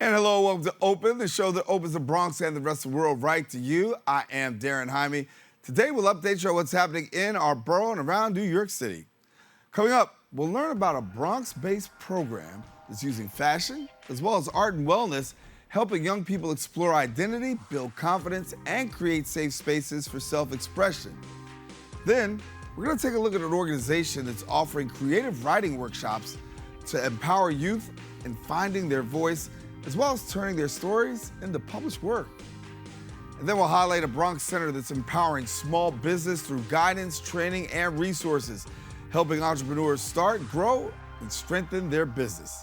And hello, welcome to Open, the show that opens the Bronx and the rest of the world right to you. I am Darren Jaime. Today we'll update you on what's happening in our borough and around New York City. Coming up, we'll learn about a Bronx-based program that's using fashion as well as art and wellness, helping young people explore identity, build confidence, and create safe spaces for self-expression. Then, we're going to take a look at an organization that's offering creative writing workshops to empower youth in finding their voice, as well as turning their stories into published work. And then we'll highlight a Bronx center that's empowering small business through guidance, training, and resources, helping entrepreneurs start, grow, and strengthen their business.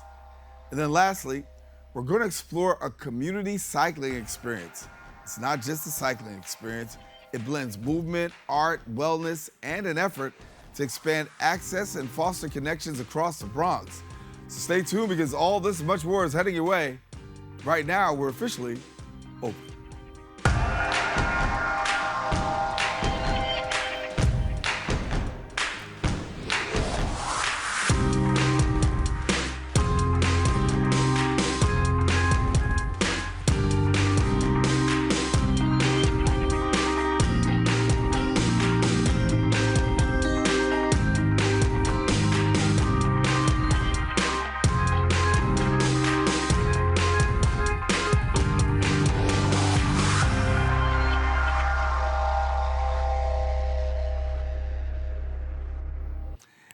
And then lastly, we're going to explore a community cycling experience. It's not just a cycling experience. It blends movement, art, wellness, and an effort to expand access and foster connections across the Bronx. So stay tuned because all this and much more is heading your way. Right now, we're officially open.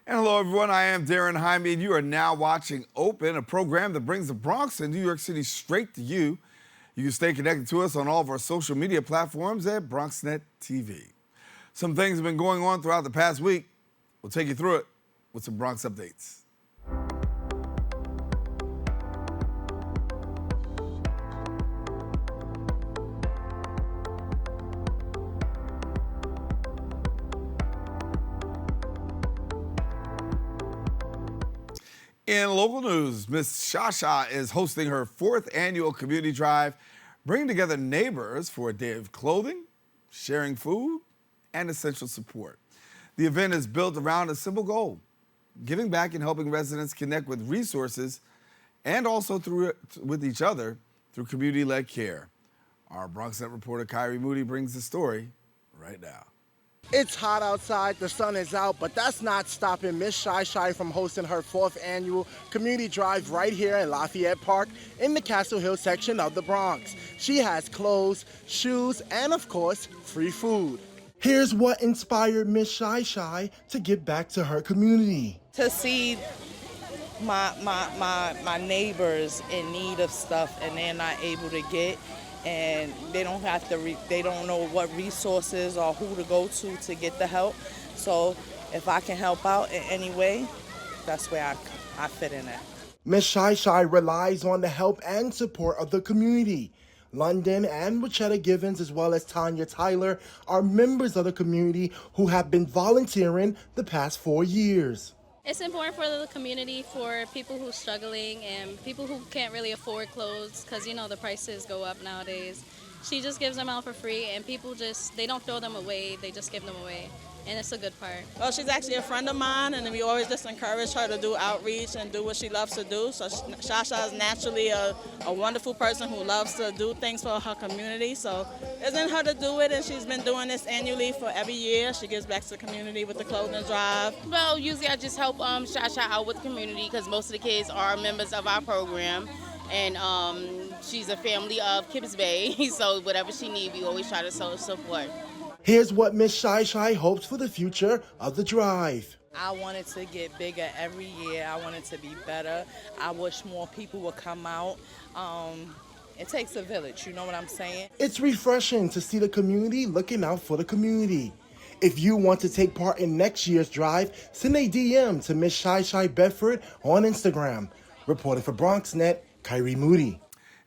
And hello, everyone. I am Darren Jaime, and you are now watching Open, a program that brings the Bronx and New York City straight to you. You can stay connected to us on all of our social media platforms at Bronxnet TV. Some things have been going on throughout the past week. We'll take you through it with some Bronx updates. In local news, Miss Shasha is hosting her 4th annual community drive, bringing together neighbors for a day of clothing, sharing food, and essential support. The event is built around a simple goal: giving back and helping residents connect with resources and also with each other through community-led care. Our Bronxnet reporter Kyrie Moody brings the story right now. It's hot outside, the sun is out, but that's not stopping Miss Shy Shy from hosting her 4th annual community drive right here in Lafayette Park in the Castle Hill section of the Bronx. She has clothes, shoes, and of course, free food. Here's what inspired Miss Shy Shy to give back to her community. To see my neighbors in need of stuff and they're not able to get, and they don't have to, they don't know what resources or who to go to get the help. So if I can help out in any way, that's where I fit in at. Miss Shy Shy relies on the help and support of the community. London and Rachetta Givens, as well as Tanya Tyler, are members of the community who have been volunteering the past 4 years. It's important for the community, for people who are struggling and people who can't really afford clothes because, you know, the prices go up nowadays. She just gives them out for free and people they don't throw them away, they just give them away. And it's a good part. Well, she's actually a friend of mine, and we always just encourage her to do outreach and do what she loves to do. So Shasha is naturally a wonderful person who loves to do things for her community. So it's in her to do it, and she's been doing this annually for every year. She gives back to the community with the clothing drive. Well, usually I just help Shasha out with the community because most of the kids are members of our program. And she's a family of Kips Bay, so whatever she needs, we always try to support. Here's what Miss Shy Shy hopes for the future of the drive. I want it to get bigger every year. I want it to be better. I wish more people would come out. It takes a village, you know what I'm saying? It's refreshing to see the community looking out for the community. If you want to take part in next year's drive, send a DM to Miss Shy Shy Bedford on Instagram. Reporting for Bronxnet, Kyrie Moody.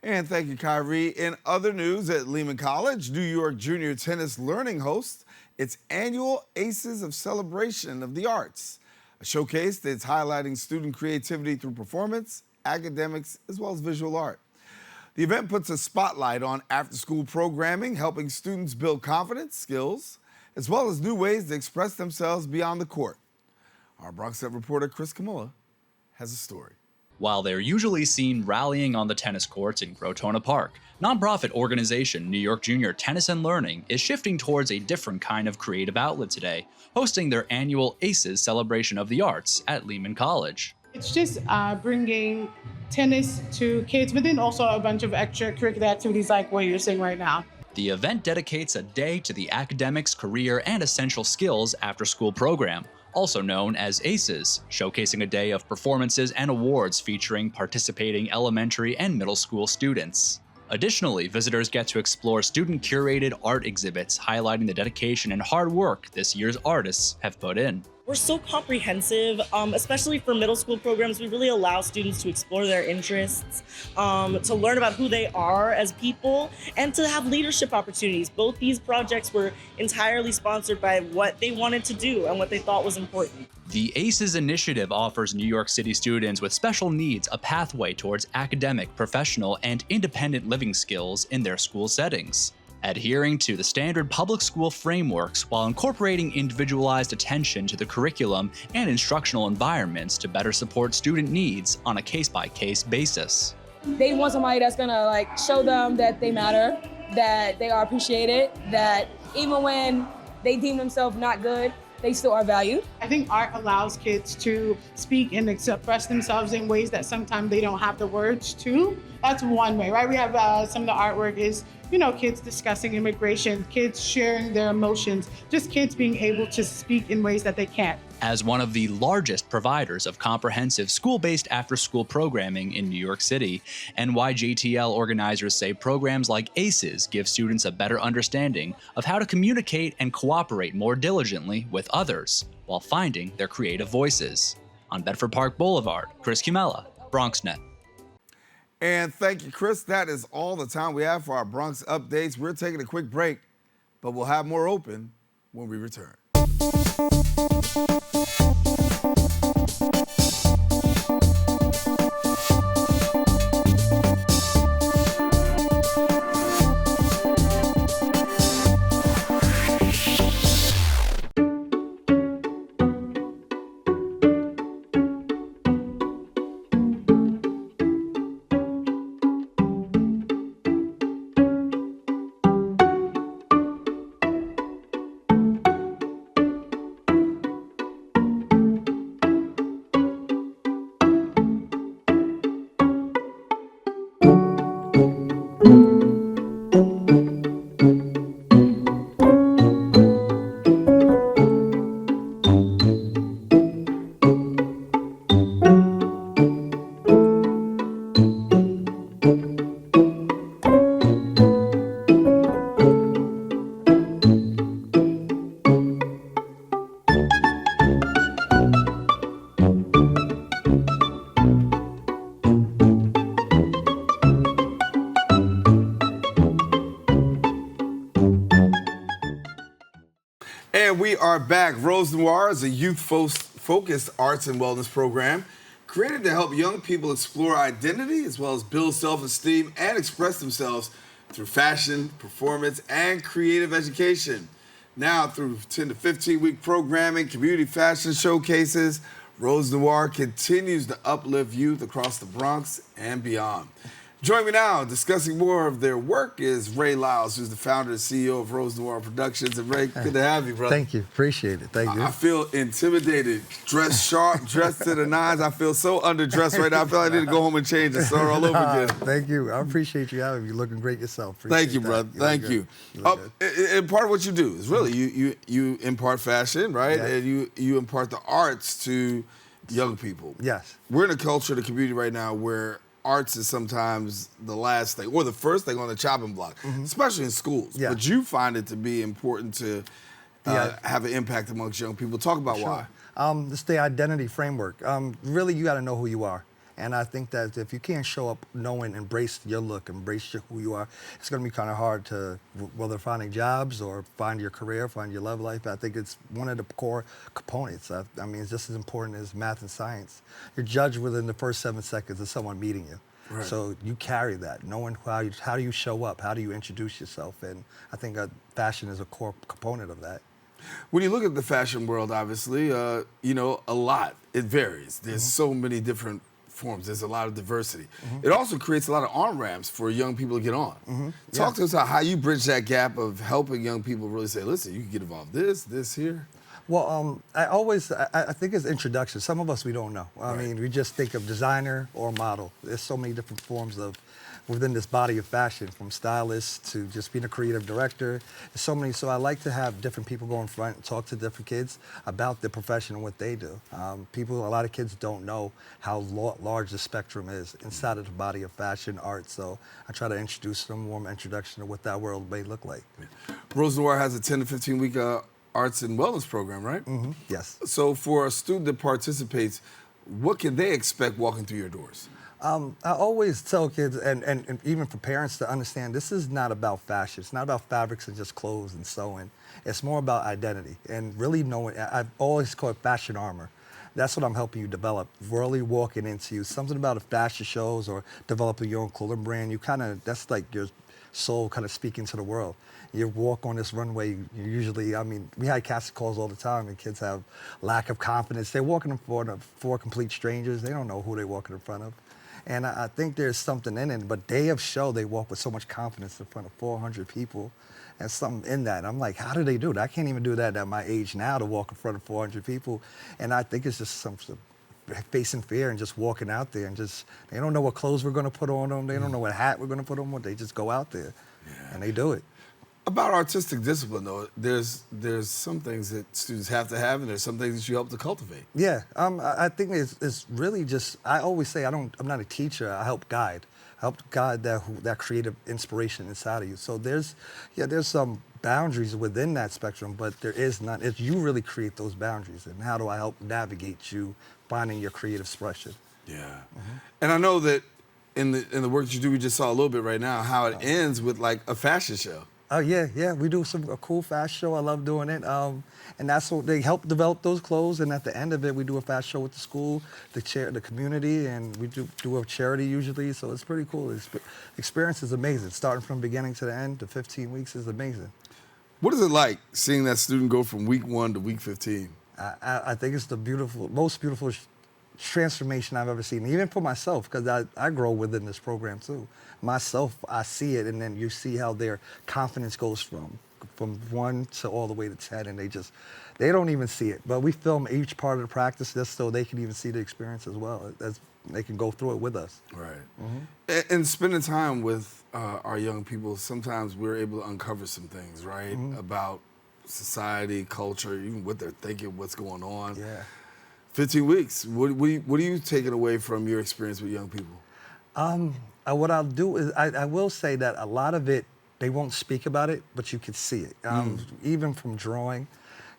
And thank you, Kyrie. In other news, at Lehman College, New York Junior Tennis Learning hosts its annual Aces of Celebration of the Arts, a showcase that's highlighting student creativity through performance, academics, as well as visual art. The event puts a spotlight on after-school programming, helping students build confidence, skills, as well as new ways to express themselves beyond the court. Our Bronxnet reporter, Chris Camilla, has a story. While they're usually seen rallying on the tennis courts in Crotona Park, nonprofit organization New York Junior Tennis and Learning is shifting towards a different kind of creative outlet today, hosting their annual ACES Celebration of the Arts at Lehman College. It's just bringing tennis to kids, but then also a bunch of extracurricular activities like what you're saying right now. The event dedicates a day to the academics, career, and essential skills after-school program, also known as ACES, showcasing a day of performances and awards featuring participating elementary and middle school students. Additionally, visitors get to explore student-curated art exhibits highlighting the dedication and hard work this year's artists have put in. We're so comprehensive, especially for middle school programs. We really allow students to explore their interests, to learn about who they are as people, and to have leadership opportunities. Both these projects were entirely sponsored by what they wanted to do and what they thought was important. The ACES initiative offers New York City students with special needs a pathway towards academic, professional, and independent living skills in their school settings, adhering to the standard public school frameworks while incorporating individualized attention to the curriculum and instructional environments to better support student needs on a case-by-case basis. They want somebody that's gonna show them that they matter, that they are appreciated, that even when they deem themselves not good, they still are valued. I think art allows kids to speak and express themselves in ways that sometimes they don't have the words to. That's one way, right? We have some of the artwork is, kids discussing immigration, kids sharing their emotions, just kids being able to speak in ways that they can't. As one of the largest providers of comprehensive school-based after-school programming in New York City, NYJTL organizers say programs like ACES give students a better understanding of how to communicate and cooperate more diligently with others while finding their creative voices. On Bedford Park Boulevard, Chris Cumella, Bronxnet. And thank you, Chris. That is all the time we have for our Bronx updates. We're taking a quick break, but we'll have more open when we return. And we are back. Rose Noire is a youth-focused arts and wellness program created to help young people explore identity as well as build self-esteem and express themselves through fashion, performance, and creative education. Now, through 10 to 15-week programming, community fashion showcases, Rose Noire continues to uplift youth across the Bronx and beyond. Joining me now, discussing more of their work, is Lyles, who's the founder and CEO of Rose Noire Productions. And Ray, good to have you, brother. Thank you. Appreciate it. Thank you. I feel intimidated. Dressed sharp, dressed to the nines. I feel so underdressed right now. I feel like I need to go home and change and start all over again. Thank you. I appreciate you having me. You're looking great yourself. Thank you, brother. Thank you. And part of what you do is really you impart fashion, right? Yes. And you impart the arts to young people. Yes. We're in a culture, the community right now, where arts is sometimes the last thing or the first thing on the chopping block, especially in schools. Yeah. But you find it to be important to have an impact amongst young people. Talk about why. It's the identity framework. Really, you got to know who you are. And I think that if you can't show up knowing, embrace your look, embrace who you are, it's going to be kind of hard to, whether finding jobs or find your career, find your love life. I think it's one of the core components. I mean, it's just as important as math and science. You're judged within the first 7 seconds of someone meeting you. Right. So you carry that, knowing how do you show up, how do you introduce yourself, and I think fashion is a core component of that. When you look at the fashion world, obviously, a lot. It varies. There's so many different performs. There's a lot of diversity. It also creates a lot of on-ramps for young people to get on. Talk to us about how you bridge that gap of helping young people really say, listen, you can get involved this here. Well, I think it's introduction. Some of us, we don't know. I mean, we just think of designer or model. There's so many different forms of within this body of fashion, from stylist to just being a creative director. There's so many. So I like to have different people go in front and talk to different kids about the profession and what they do. A lot of kids don't know how large the spectrum is inside of the body of fashion, art. So I try to introduce them, warm introduction to what that world may look like. Haus of Noire has a 10 to 15 week arts and wellness program, right? Yes. So for a student that participates, what can they expect walking through your doors? I always tell kids, and even for parents to understand, this is not about fashion. It's not about fabrics and just clothes and sewing. It's more about identity and really knowing. I've always called it fashion armor. That's what I'm helping you develop, really walking into you. Something about a fashion shows or developing your own clothing brand, that's like your soul kind of speaking to the world. You walk on this runway, you usually, we had casting calls all the time, and kids have lack of confidence. They're walking in front of four complete strangers. They don't know who they're walking in front of. And I think there's something in it, but day of show, they walk with so much confidence in front of 400 people, and something in that. And I'm like, how do they do that? I can't even do that at my age now, to walk in front of 400 people. And I think it's just some facing fear and just walking out there, and they don't know what clothes we're gonna put on them. They don't know what hat we're gonna put on them. They just go out there, and they do it. About artistic discipline, though, there's some things that students have to have, and there's some things that you help to cultivate. Yeah, I think it's really just, I always say I'm not a teacher, I help guide. I help guide that creative inspiration inside of you. So there's some boundaries within that spectrum, but there is none. It's you really create those boundaries, and how do I help navigate you finding your creative expression? Yeah, and I know that in the work that you do, we just saw a little bit right now, how it ends with like a fashion show. Oh yeah, we do a cool fashion show. I love doing it, and that's what they help develop those clothes. And at the end of it, we do a fashion show with the school, the community, and we do a charity usually. So it's pretty cool. The experience is amazing. Starting from beginning to the end, the 15 weeks is amazing. What is it like seeing that student go from week 1 to week 15? I think it's the most beautiful transformation I've ever seen, even for myself, because I grow within this program too. Myself, I see it, and then you see how their confidence goes from 1 to all the way to 10, and they don't even see it. But we film each part of the practice just so they can even see the experience as well. They can go through it with us. Right. And spending time with our young people, sometimes we're able to uncover some things, right? About society, culture, even what they're thinking, what's going on. Yeah. 15 weeks. What are you taking away from your experience with young people? What I'll do is I will say that a lot of it, they won't speak about it, but you can see it. Even from drawing,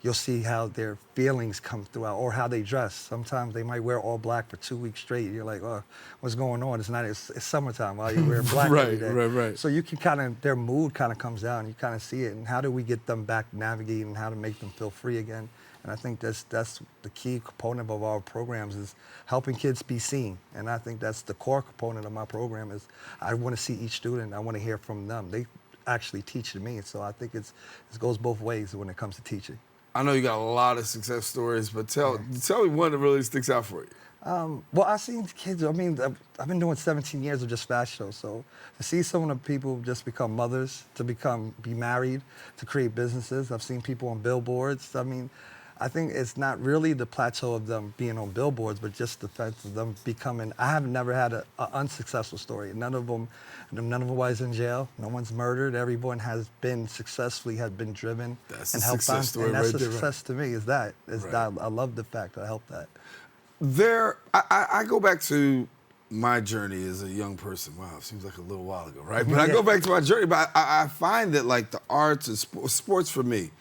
you'll see how their feelings come throughout, or how they dress. Sometimes they might wear all black for 2 weeks straight. You're like, oh, what's going on? It's summertime while you're wearing black every day. Right. So you can their mood kind of comes down. You kind of see it, and how do we get them back navigating, how to make them feel free again? And I think that's the key component of our programs, is helping kids be seen. And I think that's the core component of my program, is I want to see each student. I want to hear from them. They actually teach to me. So I think it goes both ways when it comes to teaching. I know you got a lot of success stories, but tell me one that really sticks out for you. Well, I've seen kids, I've been doing 17 years of just fashion shows, so to see some of the people just become mothers, to be married, to create businesses. I've seen people on billboards. I think it's not really the plateau of them being on billboards, but just the fact of them becoming. I have never had an unsuccessful story. None of them was in jail. No one's murdered. Everyone has been driven. That's and a helped success story, and that's right a there, success to me. That I love the fact that I helped that. I go back to my journey as a young person. Wow, it seems like a little while ago, right? But I go back to my journey, but I find that like the arts and sports for me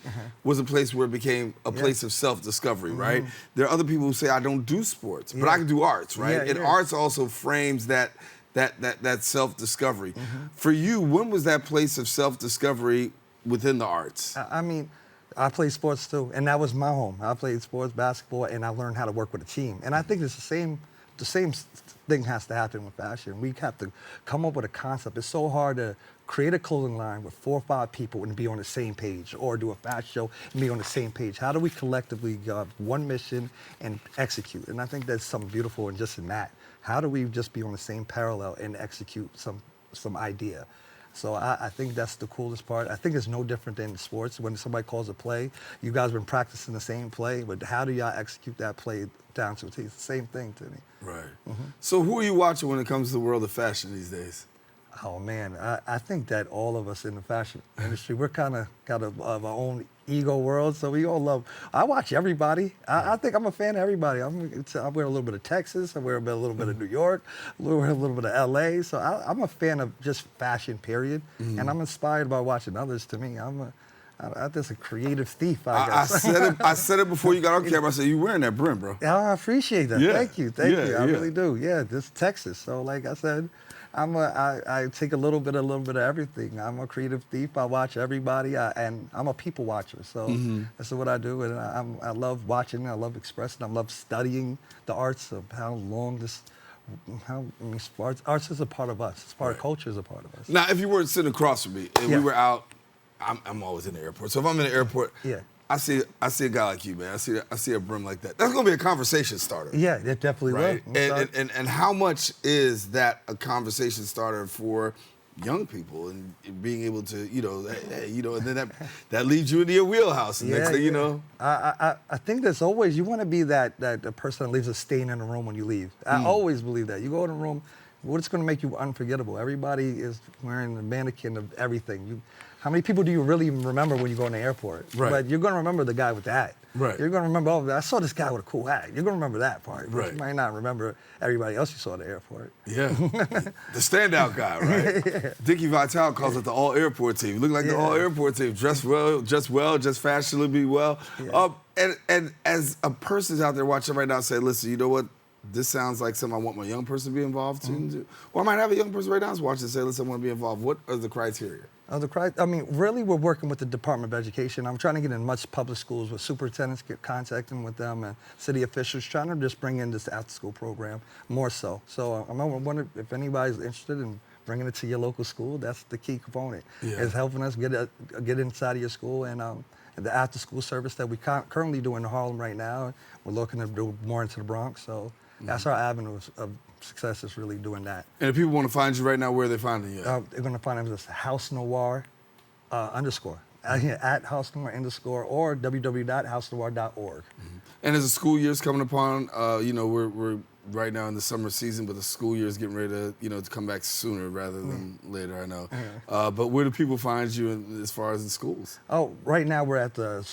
was a place where it became a place of self-discovery, right? There are other people who say I don't do sports, but I can do arts, right? And arts also frames that self-discovery. For you, when was that place of self-discovery within the arts? I played sports too, and that was my home. I played sports, basketball, and I learned how to work with a team. And I think it's the same the same thing has to happen with fashion. We have to come up with a concept. It's so hard to create a clothing line with 4 or 5 people and be on the same page, or do a fashion show and be on the same page. How do we collectively have one mission and execute? And I think there's something beautiful in just in that. How do we just be on the same parallel and execute some idea? So I think that's the coolest part. I think it's no different than sports. When somebody calls a play, you guys have been practicing the same play, but how do y'all execute that play down to a T? It's the same thing to me. Right. So who are you watching when it comes to the world of fashion these days? Oh man, I think that all of us in the fashion industry, we're kind of got our own ego world, so we all love. I watch everybody. I think I'm a fan of everybody. I wear a little bit of Texas. I wear a little bit of New York. I wear a little bit of LA. So I'm a fan of just fashion, period. And I'm inspired by watching others. To me, I'm just a creative thief, I guess. I said it before you got on camera. I said, you wearing that brim, bro. I appreciate that. Yeah. Thank you. I really do. Yeah, this is Texas. So like I said, I take a little bit of everything. I'm a creative thief. I watch everybody, and I'm a people watcher. So that's what I do, and I love watching. I love expressing. I love studying the arts of arts is a part of us. It's part of culture. Is a part of us. Now, if you were sitting across from me and we were out, I'm always in the airport. So if I'm in the airport, I see a guy like you, man. I see a brim like that. That's gonna be a conversation starter. Yeah, it definitely right? will. And how much is that a conversation starter for young people and being able to, and then that leads you into your wheelhouse. And next thing you know, I think there's always, you want to be that person that leaves a stain in the room when you leave. I always believe that. You go in a room, what's going to make you unforgettable? Everybody is wearing a mannequin of everything. How many people do you really remember when you go in the airport? Right. But you're going to remember the guy with the hat. Right. You're going to remember, I saw this guy with a cool hat. You're going to remember that part. But Right. you might not remember everybody else you saw at the airport. Yeah. The standout guy, right? Dickie Vitale calls it the all-airport team. You look like the all-airport team. Dressed well, just fashionably well. Yeah. And as a person's out there watching right now, say, listen, you know what? This sounds like something I want my young person to be involved in. Or I might have a young person right now who's watching and say, listen, I want to be involved. What are the criteria? Really, we're working with the Department of Education. I'm trying to get in much public schools with superintendents, get contacting with them, and city officials, trying to just bring in this after-school program more so. So I'm wondering if anybody's interested in bringing it to your local school. That's the key component. Is helping us get inside of your school, and the after-school service that we currently do in Harlem right now. We're looking to do more into the Bronx. So that's our avenue of success, is really doing that. And if people want to find you right now, where are they finding you? They're going to find us at Haus Noire _. At Haus Noire _ or www.housenoire.org. And as the school year's coming upon, we're right now in the summer season, but the school year is getting ready to come back sooner rather than later, I know. But where do people find you as far as in schools? Oh, right now we're at the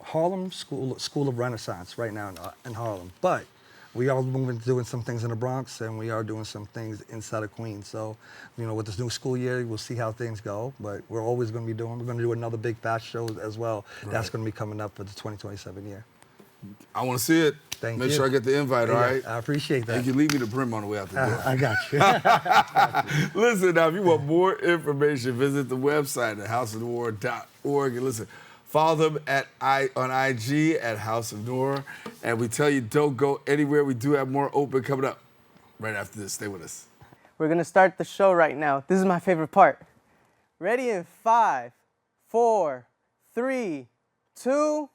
Harlem School of Renaissance right now in Harlem. But we are moving to doing some things in the Bronx, and we are doing some things inside of Queens. So, with this new school year, we'll see how things go. But we're always going to be we're going to do another big fashion show as well. Right. That's going to be coming up for the 2027 year. I want to see it. Make sure I get the invite, all right? I appreciate that. And you leave me the brim on the way out the door. I got you. Listen, now, if you want more information, visit the website at houseofnoire.org. And listen, follow them on IG at House of Noire. And we tell you, don't go anywhere. We do have more open coming up right after this. Stay with us. We're going to start the show right now. This is my favorite part. Ready in 5, 4, 3, 2.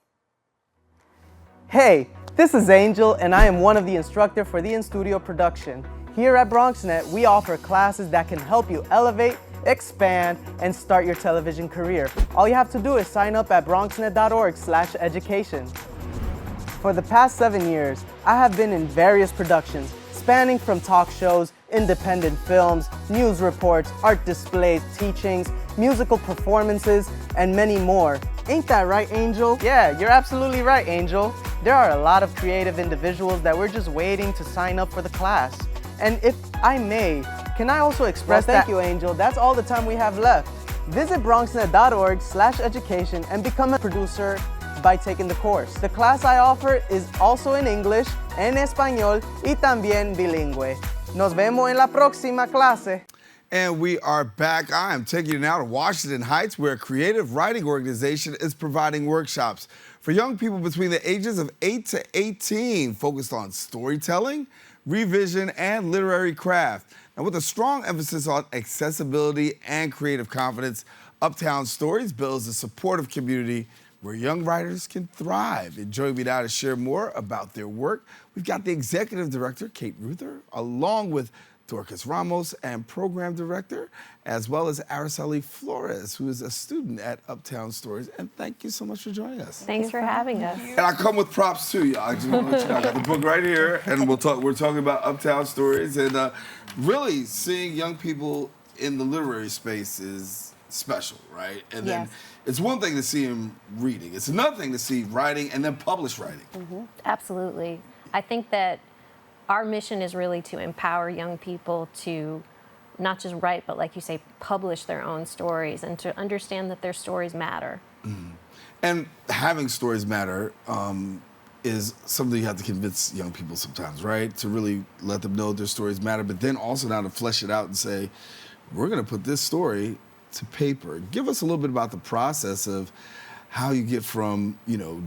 Hey, this is Angel, and I am one of the instructors for the in-studio production. Here at Bronxnet, we offer classes that can help you elevate, expand, and start your television career. All you have to do is sign up at bronxnet.org/education. For the past 7 years, I have been in various productions, spanning from talk shows, independent films, news reports, art displays, teachings, musical performances, and many more. Ain't that right, Angel? Yeah, you're absolutely right, Angel. There are a lot of creative individuals that we're just waiting to sign up for the class. And if I may, can I also express thank you, Angel. That's all the time we have left. Visit bronxnet.org/education and become a producer by taking the course. The class I offer is also in English, en español y también bilingüe. Nos vemos en la próxima clase. And we are back. I am taking you now to Washington Heights, where a creative writing organization is providing workshops for young people between the ages of 8 to 18, focused on storytelling, revision, and literary craft. Now, with a strong emphasis on accessibility and creative confidence, Uptown Stories builds a supportive community where young writers can thrive. And joining me now to share more about their work, we've got the Executive Director, Kate Reuther, along with Dorkys Ramos and Program Director, as well as Araceli Flores, who is a student at Uptown Stories. And thank you so much for joining us. Thanks for having us. And I come with props too, y'all. I just want to let you know, I got the book right here, and we're talking about Uptown Stories, and really seeing young people in the literary space is special, right? And then it's one thing to see them reading. It's another thing to see writing and then published writing. Absolutely. I think that our mission is really to empower young people to not just write, but like you say, publish their own stories and to understand that their stories matter. And having stories matter is something you have to convince young people sometimes, right? To really let them know their stories matter, but then also now to flesh it out and say, we're gonna put this story to paper. Give us a little bit about the process of how you get from,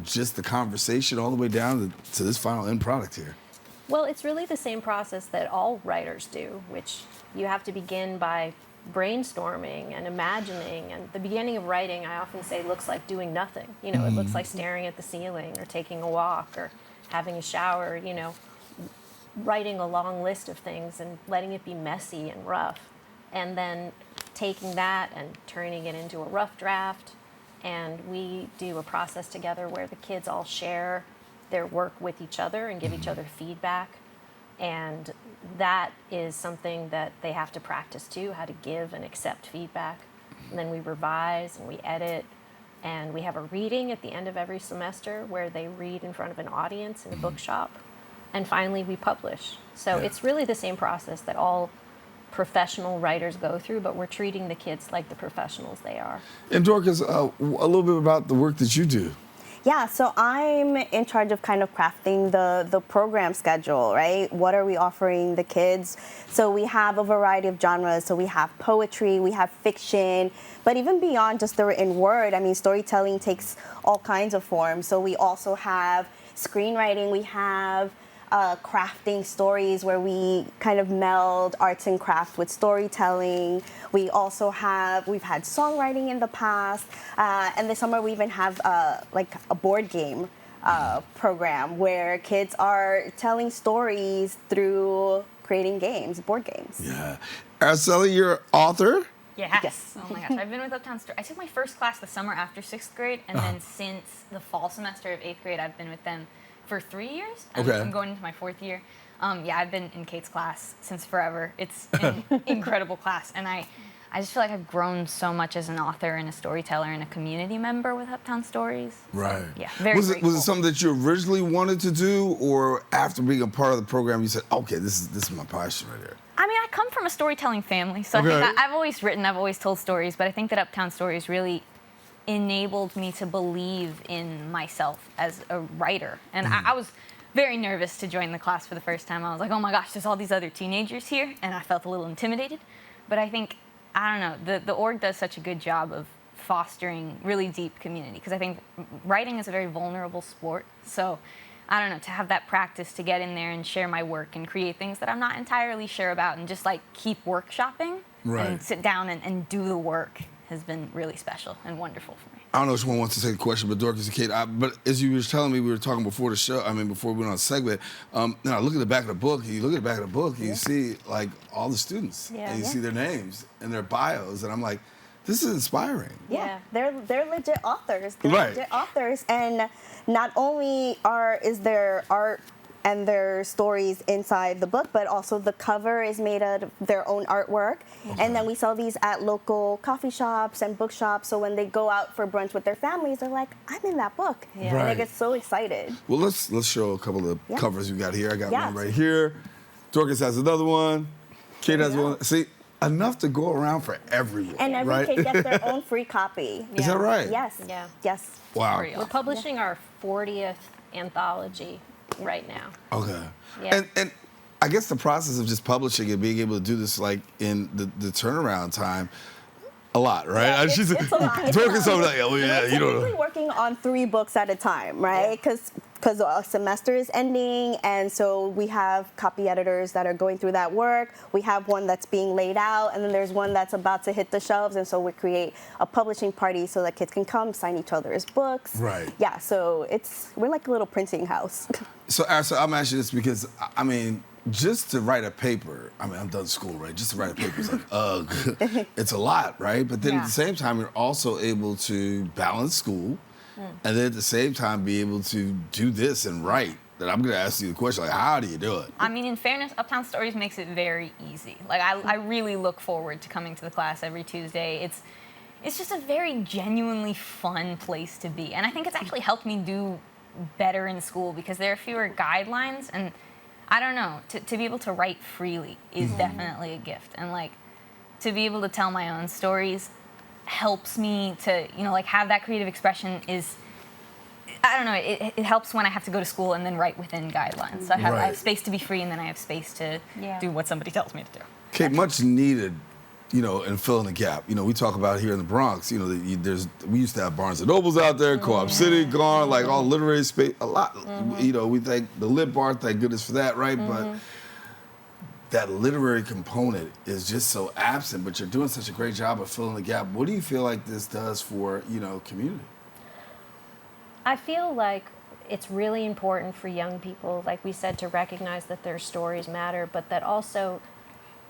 just the conversation all the way down to this final end product here. Well, it's really the same process that all writers do, which you have to begin by brainstorming and imagining. And the beginning of writing, I often say, looks like doing nothing. It looks like staring at the ceiling or taking a walk or having a shower, writing a long list of things and letting it be messy and rough. And then taking that and turning it into a rough draft. And we do a process together where the kids all share their work with each other and give each other feedback. And that is something that they have to practice too, how to give and accept feedback. And then we revise and we edit. And we have a reading at the end of every semester where they read in front of an audience in a bookshop. And finally, we publish. So it's really the same process that all professional writers go through, but we're treating the kids like the professionals they are. And Dorkys, a little bit about the work that you do. Yeah, so I'm in charge of kind of crafting the program schedule, right? What are we offering the kids? So we have a variety of genres. So we have poetry, we have fiction, but even beyond just the written word, storytelling takes all kinds of forms. So we also have screenwriting, we have crafting stories where we kind of meld arts and craft with storytelling. We've had songwriting in the past, and this summer we even have like a board game program where kids are telling stories through creating board games. Yeah. Araceli, you're an author? Yes. Oh my gosh, I've been with Uptown Stories. I took my first class the summer after 6th grade, and then since the fall semester of 8th grade, I've been with them for 3 years. I'm going into my 4th year. I've been in Kate's class since forever. It's an incredible class, and I just feel like I've grown so much as an author and a storyteller and a community member with Uptown Stories. Right. Yeah, very was grateful. it something that you originally wanted to do, or after being a part of the program, you said, okay, this is my passion right here? I come from a storytelling family, so I think I've always written, I've always told stories, but I think that Uptown Stories really enabled me to believe in myself as a writer. And I was very nervous to join the class for the first time. I was like, oh my gosh, there's all these other teenagers here, and I felt a little intimidated. But I think, I don't know, the org does such a good job of fostering really deep community, because I think writing is a very vulnerable sport. So I don't know, to have that practice to get in there and share my work and create things that I'm not entirely sure about and just like keep workshopping and sit down and do the work has been really special and wonderful for me. I don't know which one wants to take the question, but Dorkys and Kate, but as you were telling me, we were talking before the show, before we went on the segment, now look at the back of the book, you see like all the students, and you see their names and their bios, and I'm like, this is inspiring. Yeah, they're legit authors. And not only is there art and their stories inside the book, but also the cover is made out of their own artwork. And then we sell these at local coffee shops and bookshops, so when they go out for brunch with their families, they're like, I'm in that book. And they get so excited. Well, let's show a couple of covers we got here. I got one right here. Dorkys has another one. Kate has one. See, enough to go around for everyone. And every kid gets their own free copy. Is that right? Yes. Yeah. Yes. Wow. We're publishing our 40th anthology right now. Okay. Yeah. And I guess the process of just publishing and being able to do this like in the turnaround time, a lot, right? Yeah, it's a lot. Dorkys over like, oh yeah, We're typically working on 3 books at a time, right? Because because our semester is ending, and so we have copy editors that are going through that work. We have one that's being laid out, and then there's one that's about to hit the shelves, and so we create a publishing party so that kids can come sign each other's books. Right. Yeah, so we're like a little printing house. So, Araceli, I'm asking this because, I mean, just to write a paper, I mean, I'm done school, right? Just to write a paper is like, ugh, it's a lot, right? But then at the same time, you're also able to balance school and then at the same time be able to do this and write. That I'm going to ask you the question, like, how do you do it? I mean, in fairness, Uptown Stories makes it very easy. Like, I really look forward to coming to the class every Tuesday. It's just a very genuinely fun place to be. And I think it's actually helped me do better in school because there are fewer guidelines, and I don't know, to be able to write freely is definitely a gift. And like, to be able to tell my own stories helps me to, you know, like have that creative expression is, I don't know, it helps when I have to go to school and then write within guidelines. So I have space to be free, and then I have space to do what somebody tells me to do. Okay, much needed, you know, and filling the gap. You know, we talk about here in the Bronx, you know, we used to have Barnes & Nobles out there, Co-op City, gone, like all literary space, a lot. You know, we thank the Lit Bar, thank goodness for that, right? But that literary component is just so absent, but you're doing such a great job of filling the gap. What do you feel like this does for, you know, community? I feel like it's really important for young people, like we said, to recognize that their stories matter, but that also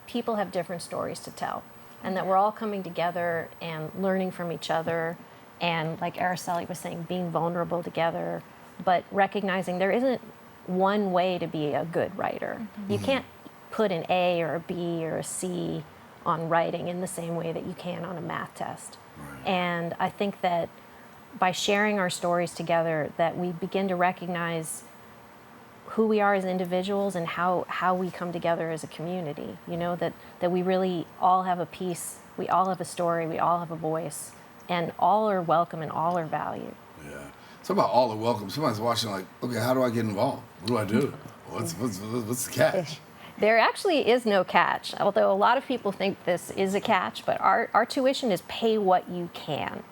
people have different stories to tell, and that we're all coming together and learning from each other, and like Araceli was saying, being vulnerable together, but recognizing there isn't one way to be a good writer. You can't put an A or a B or a C on writing in the same way that you can on a math test. And I think that by sharing our stories together, that we begin to recognize who we are as individuals and how we come together as a community. You know, that we really all have a piece, we all have a story, we all have a voice, and all are welcome and all are valued. Yeah. It's about all are welcome. Somebody's watching like, okay, how do I get involved? What do I do? What's the catch? There actually is no catch, although a lot of people think this is a catch, but our tuition is pay what you can.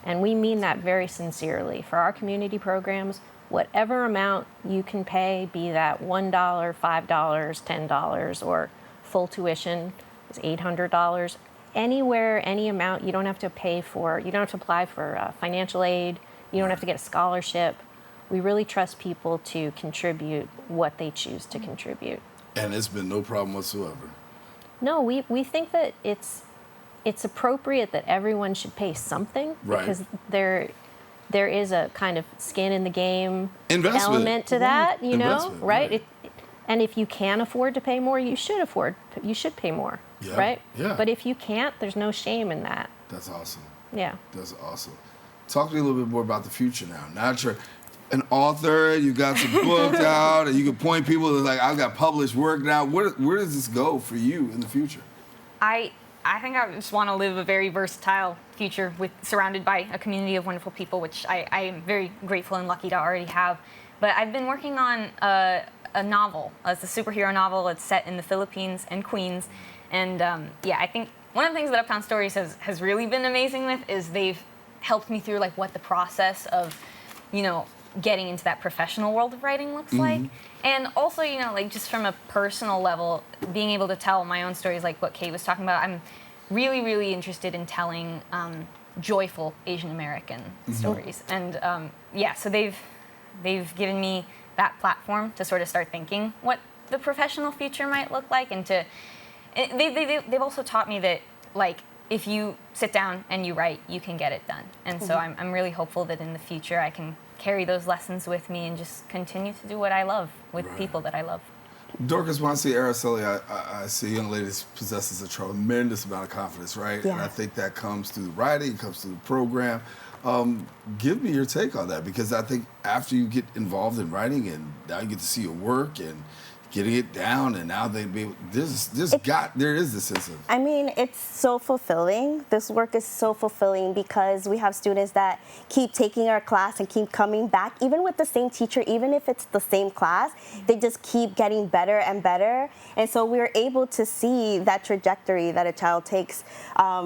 And we mean that very sincerely. For our community programs, whatever amount you can pay, be that $1, $5, $10, or full tuition is $800, anywhere, any amount, you don't have to pay for, you don't have to apply for financial aid, you don't have to get a scholarship. We really trust people to contribute what they choose to contribute. And it's been no problem whatsoever. No, we think that it's appropriate that everyone should pay something, because there is a kind of skin in the game element to that, you know, right? And if you can afford to pay more, you should pay more, right? Yeah. But if you can't, there's no shame in that. That's awesome. Yeah. That's awesome. Talk to me a little bit more about the future now. Now that you're an author, you got some books out, and you can point people to like, I've got published work now. Where does this go for you in the future? I think I just want to live a very versatile future surrounded by a community of wonderful people, which I am very grateful and lucky to already have. But I've been working on a novel. It's a superhero novel. It's set in the Philippines and Queens. And I think one of the things that Uptown Stories has really been amazing with is they've helped me through like what the process of, you know, getting into that professional world of writing looks like. And also, you know, like just from a personal level, being able to tell my own stories like what Kate was talking about. I'm really, really interested in telling joyful Asian American stories. And so they've given me that platform to sort of start thinking what the professional future might look like. And they've also taught me that like if you sit down and you write, you can get it done. And so I'm really hopeful that in the future I can carry those lessons with me and just continue to do what I love with people that I love. Dorkys, when I see Araceli, I see a young lady that possesses a tremendous amount of confidence, right? Yeah. And I think that comes through the writing, comes through the program. Give me your take on that, because I think after you get involved in writing and now you get to see your work and getting it down, and now there is this sense of... I mean, it's so fulfilling. This work is so fulfilling because we have students that keep taking our class and keep coming back, even with the same teacher, even if it's the same class, they just keep getting better and better. And so we're able to see that trajectory that a child takes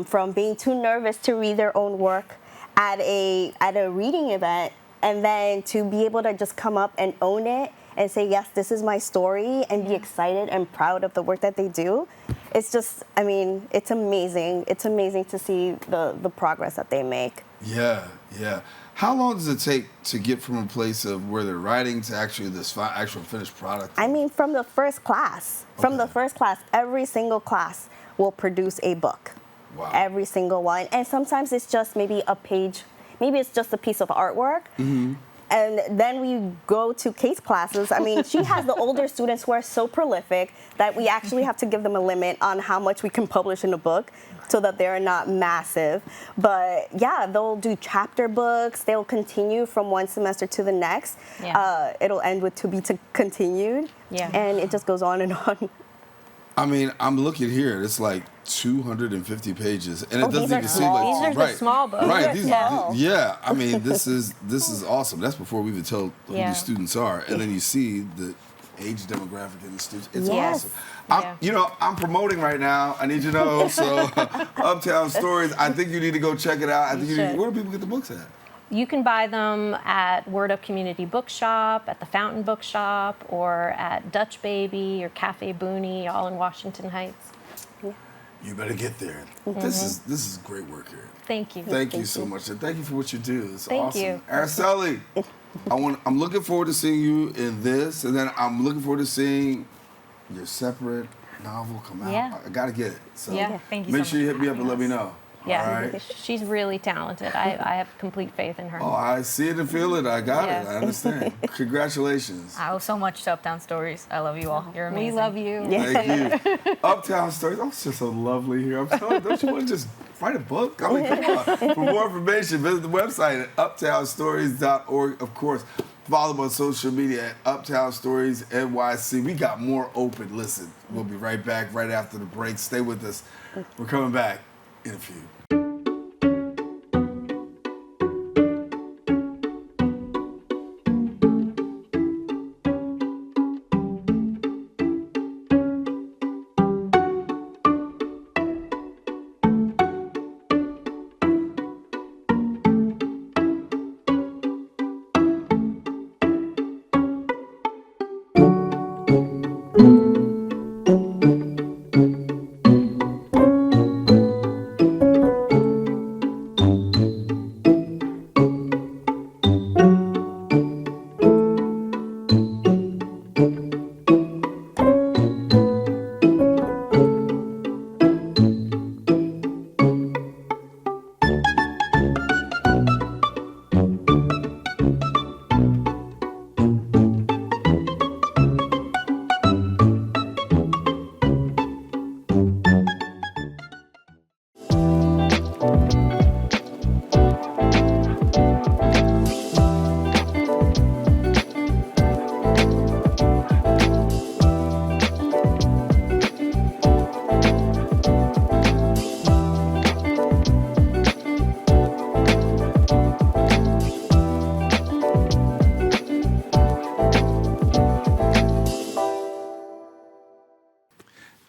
from being too nervous to read their own work at a reading event and then to be able to just come up and own it and say, yes, this is my story, and be excited and proud of the work that they do. It's just, I mean, it's amazing. It's amazing to see the progress that they make. Yeah, yeah. How long does it take to get from a place of where they're writing to actually this actual finished product? I mean, from the first class, every single class will produce a book. Wow. Every single one. And sometimes it's just maybe a page, maybe it's just a piece of artwork. Mm-hmm. And then we go to Kate's classes. I mean, she has the older students who are so prolific that we actually have to give them a limit on how much we can publish in a book so that they're not massive. But yeah, they'll do chapter books. They'll continue from one semester to the next. Yeah. It'll end with to be continued. Yeah. And it just goes on and on. I mean, I'm looking here. It's like 250 pages, and it doesn't these are even seem small. like These are the small books. Right. These are These, yeah. I mean, this is awesome. That's before we even tell who Yeah. these students are, and then you see the age demographic of the students. It's Yes. awesome. I'm promoting right now. I need you to know. So, Uptown Stories. I think you need to go check it out. I think where do people get the books at? You can buy them at Word Up Community Bookshop, at the Fountain Bookshop, or at Dutch Baby or Cafe Booney, all in Washington Heights. You better get there. Mm-hmm. This is great work here. Thank you. Thank you so much, and thank you for what you do. It's Thank awesome. you. Araceli, I'm looking forward to seeing you in this, and then I'm looking forward to seeing your separate novel come out. Yeah. I gotta get it. So Yeah, thank you make so sure you much hit me for up and let me know. Yeah, All right. she's really talented. I have complete faith in her. Oh, I see it and feel it. I got Yeah. it. I understand. Congratulations. I owe so much to Uptown Stories. I love you all. You're amazing. We love you. Thank you. Uptown Stories. Oh, it's just so lovely here. I'm telling you, don't you want to just write a book? I mean, come on. For more information, visit the website at uptownstories.org. Of course, follow them on social media at Uptown Stories NYC. We got more open. Listen, we'll be right back right after the break. Stay with us. We're coming back in a few.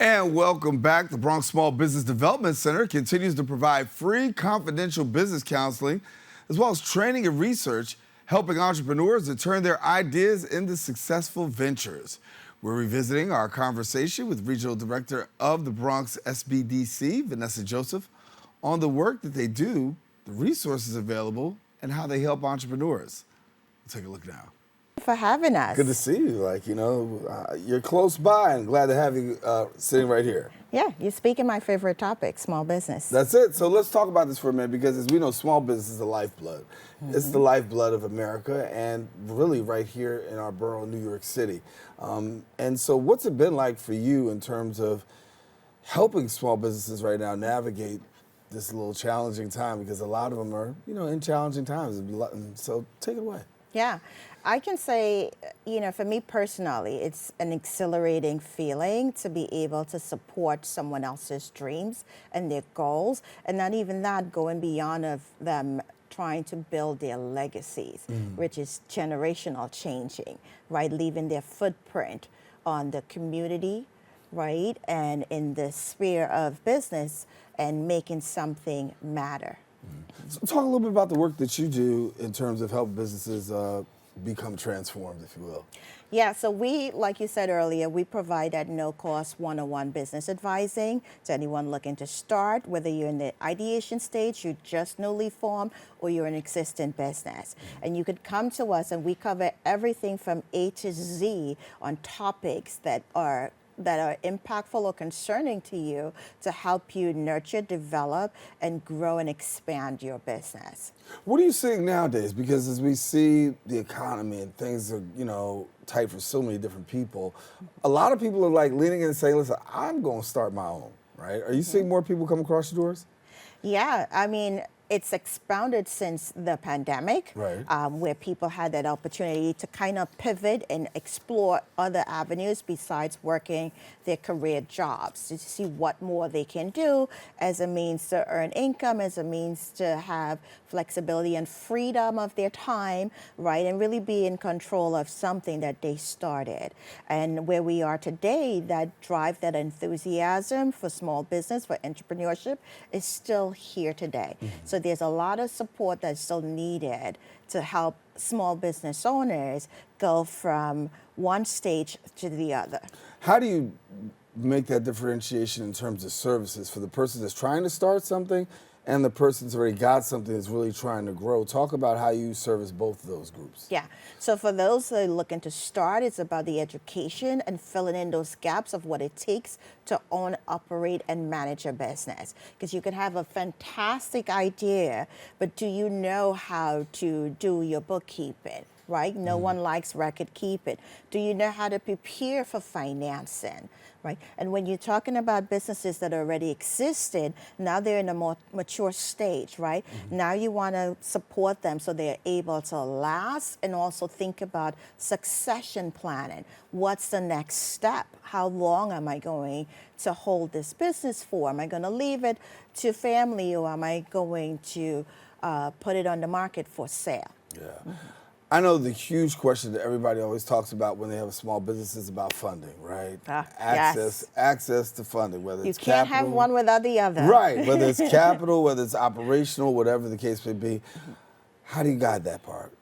And welcome back. The Bronx Small Business Development Center continues to provide free confidential business counseling, as well as training and research, helping entrepreneurs to turn their ideas into successful ventures. We're revisiting our conversation with Regional Director of the Bronx SBDC, Vanessa Joseph, on the work that they do, the resources available, and how they help entrepreneurs. Let's take a look now. For having us. Good to see you. You're close by, and glad to have you sitting right here. Yeah, you're speaking my favorite topic, small business. That's it. So let's talk about this for a minute, because as we know, small business is the lifeblood. Mm-hmm. It's the lifeblood of America, and really right here in our borough, New York City. And so what's it been like for you in terms of helping small businesses right now navigate this little challenging time? Because a lot of them are, in challenging times. So take it away. Yeah, I can say, for me personally, it's an exhilarating feeling to be able to support someone else's dreams and their goals, and not even that, going beyond of them trying to build their legacies, which is generational changing, right? Leaving their footprint on the community, right? And in the sphere of business, and making something matter, So talk a little bit about the work that you do in terms of helping businesses become transformed, if you will. Yeah, so we, like you said earlier, we provide at no cost one-on-one business advising to anyone looking to start, whether you're in the ideation stage, you're just newly formed, or you're an existing business. And you could come to us and we cover everything from A to Z on topics that are impactful or concerning to you to help you nurture, develop, and grow and expand your business. What are you seeing nowadays? Because as we see the economy and things are, tight for so many different people, a lot of people are like leaning in and saying, listen, I'm going to start my own, right? Are you seeing more people come across your doors? Yeah, I mean, it's expounded since the pandemic, right. Where people had that opportunity to kind of pivot and explore other avenues besides working their career jobs, to see what more they can do as a means to earn income, as a means to have flexibility and freedom of their time, right, and really be in control of something that they started. And where we are today, that drive, that enthusiasm for small business, for entrepreneurship, is still here today. So there's a lot of support that's still needed to help small business owners go from one stage to the other. How do you make that differentiation in terms of services for the person that's trying to start something and the person that's already got something that's really trying to grow? Talk about how you service both of those groups. Yeah, so for those that are looking to start, it's about the education and filling in those gaps of what it takes to own, operate, and manage a business. Because you could have a fantastic idea, but do you know how to do your bookkeeping? Right? No one likes record keeping. Do you know how to prepare for financing? Right? And when you're talking about businesses that already existed, now they're in a more mature stage, right? Now you want to support them so they're able to last, and also think about succession planning. What's the next step? How long am I going to hold this business for? Am I going to leave it to family, or am I going to put it on the market for sale? Yeah. I know the huge question that everybody always talks about when they have a small business is about funding, right? Access to funding, whether it's capital. You can't have one without the other. Right, whether it's capital, whether it's operational, whatever the case may be. How do you guide that part?